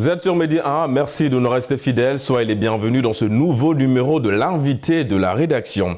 Vous êtes sur Medi 1, merci de nous rester fidèles, soyez les bienvenus dans ce nouveau numéro de l'invité de la rédaction.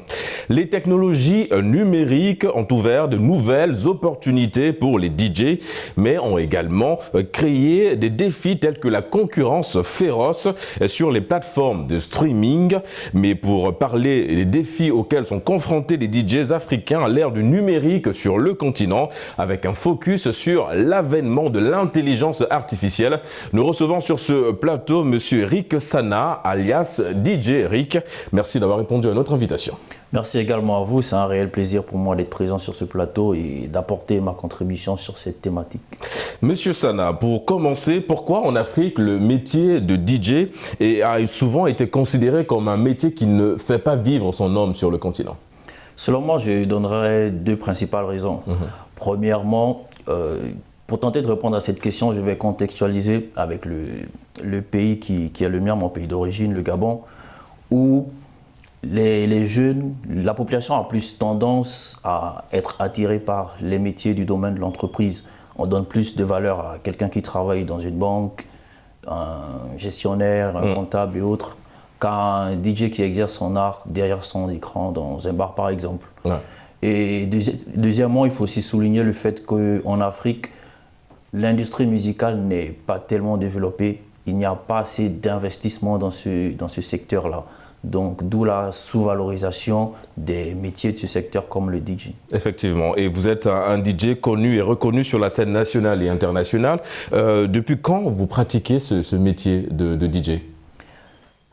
Les technologies numériques ont ouvert de nouvelles opportunités pour les DJ, mais ont également créé des défis tels que la concurrence féroce sur les plateformes de streaming. Mais pour parler des défis auxquels sont confrontés les DJs africains à l'ère du numérique sur le continent, avec un focus sur l'avènement de l'intelligence artificielle, nous recevons sur ce plateau Monsieur Rick Sana, alias DJ Rick. Merci d'avoir répondu à notre invitation. Merci également à vous, c'est un réel plaisir pour moi d'être présent sur ce plateau et d'apporter ma contribution sur cette thématique. Monsieur Sana, pour commencer, pourquoi en Afrique le métier de DJ a souvent été considéré comme un métier qui ne fait pas vivre son homme sur le continent? Selon moi, je donnerai deux principales raisons. Premièrement, pour tenter de répondre à cette question, je vais contextualiser avec le pays qui est le mien, mon pays d'origine, le Gabon, où les jeunes, la population a plus tendance à être attirée par les métiers du domaine de l'entreprise. On donne plus de valeur à quelqu'un qui travaille dans une banque, un gestionnaire, un comptable et autres, qu'à un DJ qui exerce son art derrière son écran dans un bar par exemple. Et deuxièmement, il faut aussi souligner le fait qu'en Afrique, l'industrie musicale n'est pas tellement développée. Il n'y a pas assez d'investissement dans ce secteur-là. Donc, d'où la sous-valorisation des métiers de ce secteur comme le DJ. Effectivement. Et vous êtes un DJ connu et reconnu sur la scène nationale et internationale. Depuis quand vous pratiquez ce métier de DJ?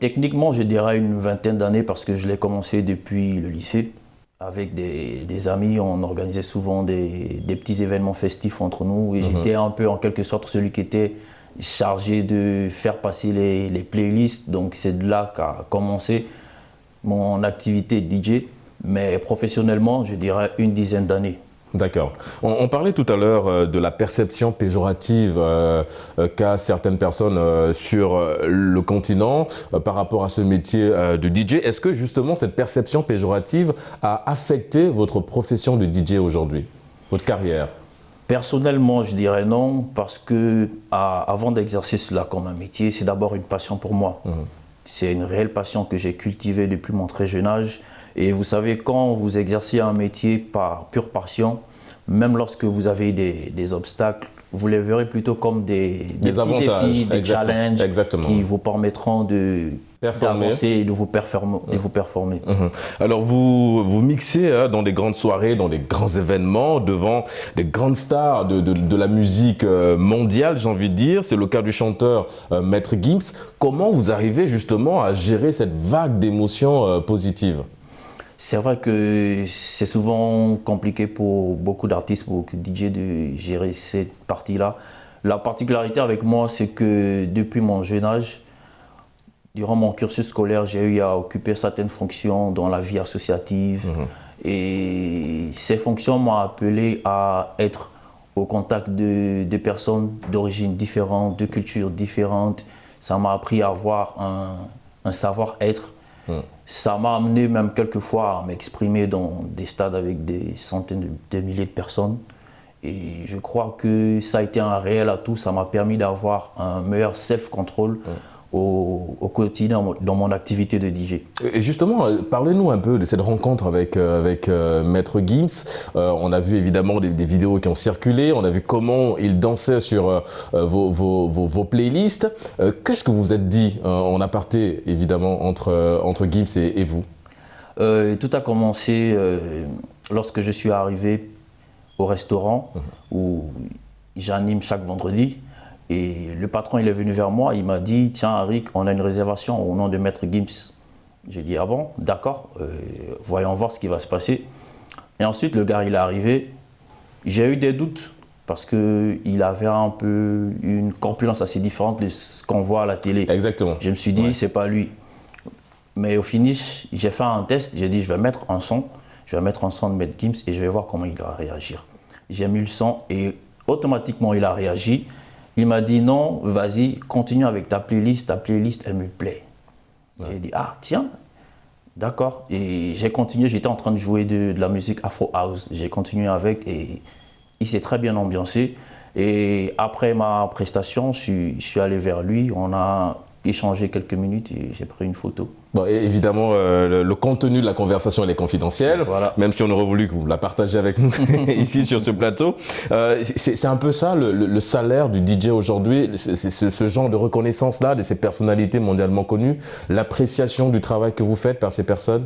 Techniquement, je dirais une vingtaine d'années parce que je l'ai commencé depuis le lycée. Avec des amis, on organisait souvent des petits événements festifs entre nous et j'étais un peu en quelque sorte celui qui était chargé de faire passer les playlists. Donc c'est de là qu'a commencé mon activité DJ, mais professionnellement, je dirais une dizaine d'années. D'accord. On parlait tout à l'heure de la perception péjorative qu'a certaines personnes sur le continent par rapport à ce métier de DJ. Est-ce que justement cette perception péjorative a affecté votre profession de DJ aujourd'hui, votre carrière? Personnellement, je dirais non, parce que avant d'exercer cela comme un métier, c'est d'abord une passion pour moi. C'est une réelle passion que j'ai cultivée depuis mon très jeune âge. Et vous savez, quand vous exercez un métier par pure passion, même lorsque vous avez des obstacles, vous les verrez plutôt comme des petits défis, des challenges qui vous permettront d'avancer et de vous performer. Alors vous mixez dans des grandes soirées, dans des grands événements, devant des grandes stars de la musique mondiale, j'ai envie de dire. C'est le cas du chanteur Maître Gims. Comment vous arrivez justement à gérer cette vague d'émotions positives? C'est vrai que c'est souvent compliqué pour beaucoup d'artistes, beaucoup de DJ de gérer cette partie-là. La particularité avec moi, c'est que depuis mon jeune âge, durant mon cursus scolaire, j'ai eu à occuper certaines fonctions dans la vie associative. Et ces fonctions m'ont appelé à être au contact de personnes d'origines différentes, de cultures différentes. Ça m'a appris à avoir un savoir-être. Ça m'a amené même quelquefois à m'exprimer dans des stades avec des centaines de milliers de personnes. Et je crois que ça a été un réel atout. Ça m'a permis d'avoir un meilleur self-control au quotidien dans mon activité de DJ. Et justement, parlez-nous un peu de cette rencontre avec Maître Gims. On a vu évidemment des vidéos qui ont circulé, on a vu comment il dansait sur vos playlists. Qu'est-ce que vous vous êtes dit en aparté, évidemment, entre Gims et vous? Tout a commencé lorsque je suis arrivé au restaurant où j'anime chaque vendredi. Et le patron, il est venu vers moi, il m'a dit « Tiens, Rick, on a une réservation au nom de Maître Gims. » J'ai dit « Ah bon, d'accord, voyons voir ce qui va se passer. » Et ensuite, le gars, il est arrivé. J'ai eu des doutes parce qu'il avait un peu une corpulence assez différente de ce qu'on voit à la télé. Exactement. Je me suis dit « C'est pas lui. » Mais au finish, j'ai fait un test, j'ai dit « Je vais mettre un son. Je vais mettre un son de Maître Gims et je vais voir comment il va réagir. » J'ai mis le son et automatiquement, il a réagi. Il m'a dit non, vas-y, continue avec ta playlist elle me plaît. J'ai dit ah tiens, d'accord. Et j'ai continué, j'étais en train de jouer de la musique Afro House. J'ai continué avec et il s'est très bien ambiancé. Et après ma prestation, je suis allé vers lui, on a échangé quelques minutes et j'ai pris une photo. Bon, et évidemment, le contenu de la conversation elle est confidentiel, voilà. Même si on aurait voulu que vous la partagiez avec nous ici sur ce plateau. C'est un peu ça le salaire du DJ aujourd'hui, ce genre de reconnaissance-là, de ces personnalités mondialement connues, l'appréciation du travail que vous faites par ces personnes.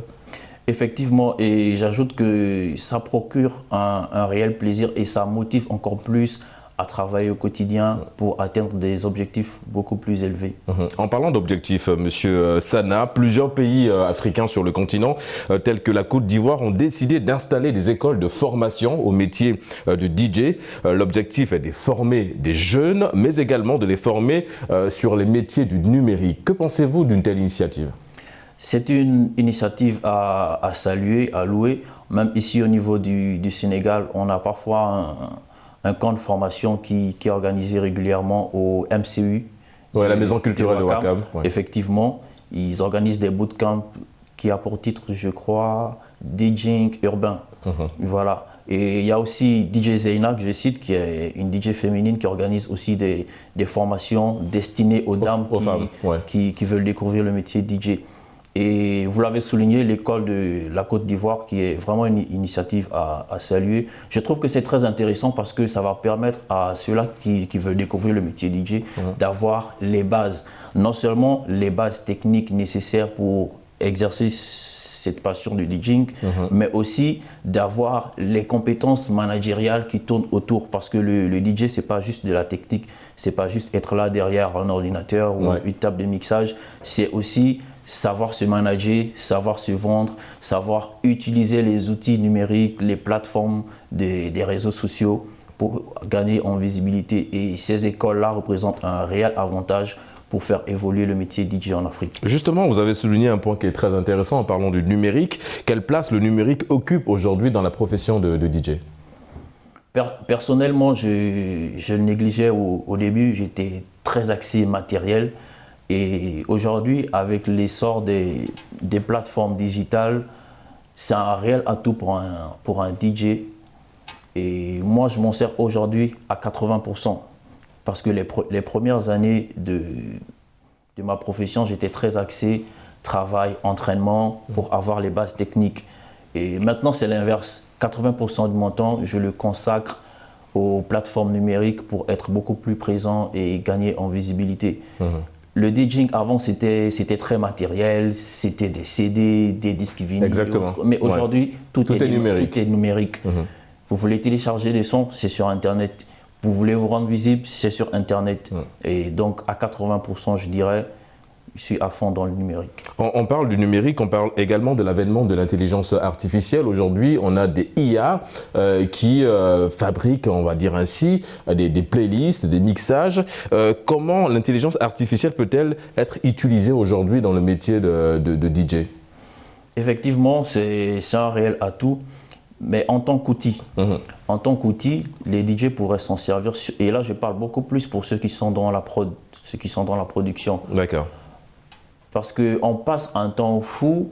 Effectivement, et j'ajoute que ça procure un réel plaisir et ça motive encore plus à travailler au quotidien pour atteindre des objectifs beaucoup plus élevés. En parlant d'objectifs, Monsieur Sana, plusieurs pays africains sur le continent, tels que la Côte d'Ivoire, ont décidé d'installer des écoles de formation au métier de DJ. L'objectif est de former des jeunes, mais également de les former sur les métiers du numérique. Que pensez-vous d'une telle initiative ? C'est une initiative à saluer, à louer. Même ici au niveau du Sénégal, on a parfois un camp de formation qui est organisé régulièrement au MCU. Ouais, la maison culturelle de Ouakam. Ouais. Effectivement, ils organisent des bootcamps qui a pour titre, je crois, DJing urbain. Voilà. Et il y a aussi DJ Zeyna, que je cite, qui est une DJ féminine qui organise aussi des formations destinées aux dames qui veulent découvrir le métier DJ. Et vous l'avez souligné, l'école de la Côte d'Ivoire, qui est vraiment une initiative à saluer. Je trouve que c'est très intéressant parce que ça va permettre à ceux-là qui veulent découvrir le métier DJ d'avoir les bases. Non seulement les bases techniques nécessaires pour exercer cette passion du DJing, mais aussi d'avoir les compétences managériales qui tournent autour. Parce que le DJ, c'est pas juste de la technique, c'est pas juste être là derrière un ordinateur ou une table de mixage, c'est aussi savoir se manager, savoir se vendre, savoir utiliser les outils numériques, les plateformes des réseaux sociaux pour gagner en visibilité. Et ces écoles-là représentent un réel avantage pour faire évoluer le métier DJ en Afrique. Justement, vous avez souligné un point qui est très intéressant en parlant du numérique. Quelle place le numérique occupe aujourd'hui dans la profession de DJ ? Personnellement, je le négligeais au début, j'étais très axé matériel. Et aujourd'hui, avec l'essor des plateformes digitales, c'est un réel atout pour un DJ. Et moi, je m'en sers aujourd'hui à 80%. Parce que les premières années de ma profession, j'étais très axé travail, entraînement pour avoir les bases techniques. Et maintenant, c'est l'inverse. 80% de mon temps, je le consacre aux plateformes numériques pour être beaucoup plus présent et gagner en visibilité. Le DJing avant, c'était très matériel, c'était des CD, des disques vinyles. Exactement. Mais aujourd'hui, tout est numérique. Tout est numérique. Vous voulez télécharger des sons, c'est sur Internet. Vous voulez vous rendre visible, c'est sur Internet. Et donc, à 80%, je dirais, je suis à fond dans le numérique. On parle du numérique, on parle également de l'avènement de l'intelligence artificielle. Aujourd'hui, on a des IA qui fabriquent, on va dire ainsi, des playlists, des mixages. Comment l'intelligence artificielle peut-elle être utilisée aujourd'hui dans le métier de DJ ? Effectivement, c'est un réel atout. Mais en tant qu'outil, les DJ pourraient s'en servir. Et là, je parle beaucoup plus pour ceux qui sont dans la production. D'accord. Parce qu'on passe un temps fou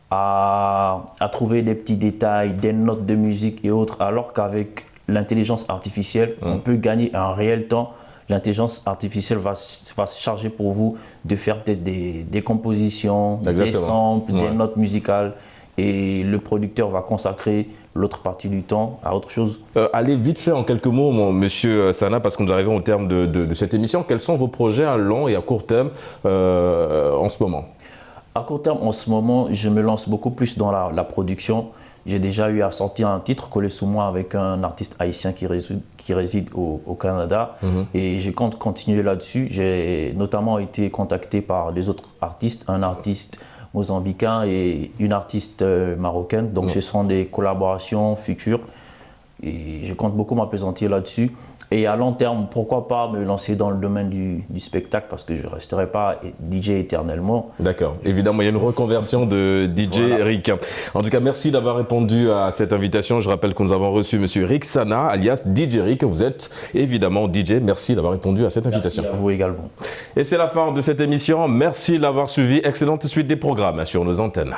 à trouver des petits détails, des notes de musique et autres, alors qu'avec l'intelligence artificielle, on peut gagner un réel temps. L'intelligence artificielle va se charger pour vous de faire des compositions, des samples, des notes musicales. Et le producteur va consacrer l'autre partie du temps à autre chose. Allez vite fait en quelques mots, monsieur Sana, parce que nous arrivons au terme de cette émission. Quels sont vos projets à long et à court terme en ce moment ? À court terme, en ce moment, je me lance beaucoup plus dans la production. J'ai déjà eu à sortir un titre collé sous moi avec un artiste haïtien qui réside au Canada. Et je compte continuer là-dessus. J'ai notamment été contacté par des autres artistes, un artiste mozambicain et une artiste marocaine. Donc ce sont des collaborations futures et je compte beaucoup m'appesantir là-dessus. Et à long terme, pourquoi pas me lancer dans le domaine du spectacle parce que je ne resterai pas DJ éternellement. D'accord. Évidemment, il y a une reconversion de DJ Eric. En tout cas, merci d'avoir répondu à cette invitation. Je rappelle que nous avons reçu monsieur Rick Sana, alias DJ Eric. Vous êtes évidemment DJ. Merci d'avoir répondu à cette invitation. Merci à vous également. Et c'est la fin de cette émission. Merci de l'avoir suivi. Excellente suite des programmes sur nos antennes.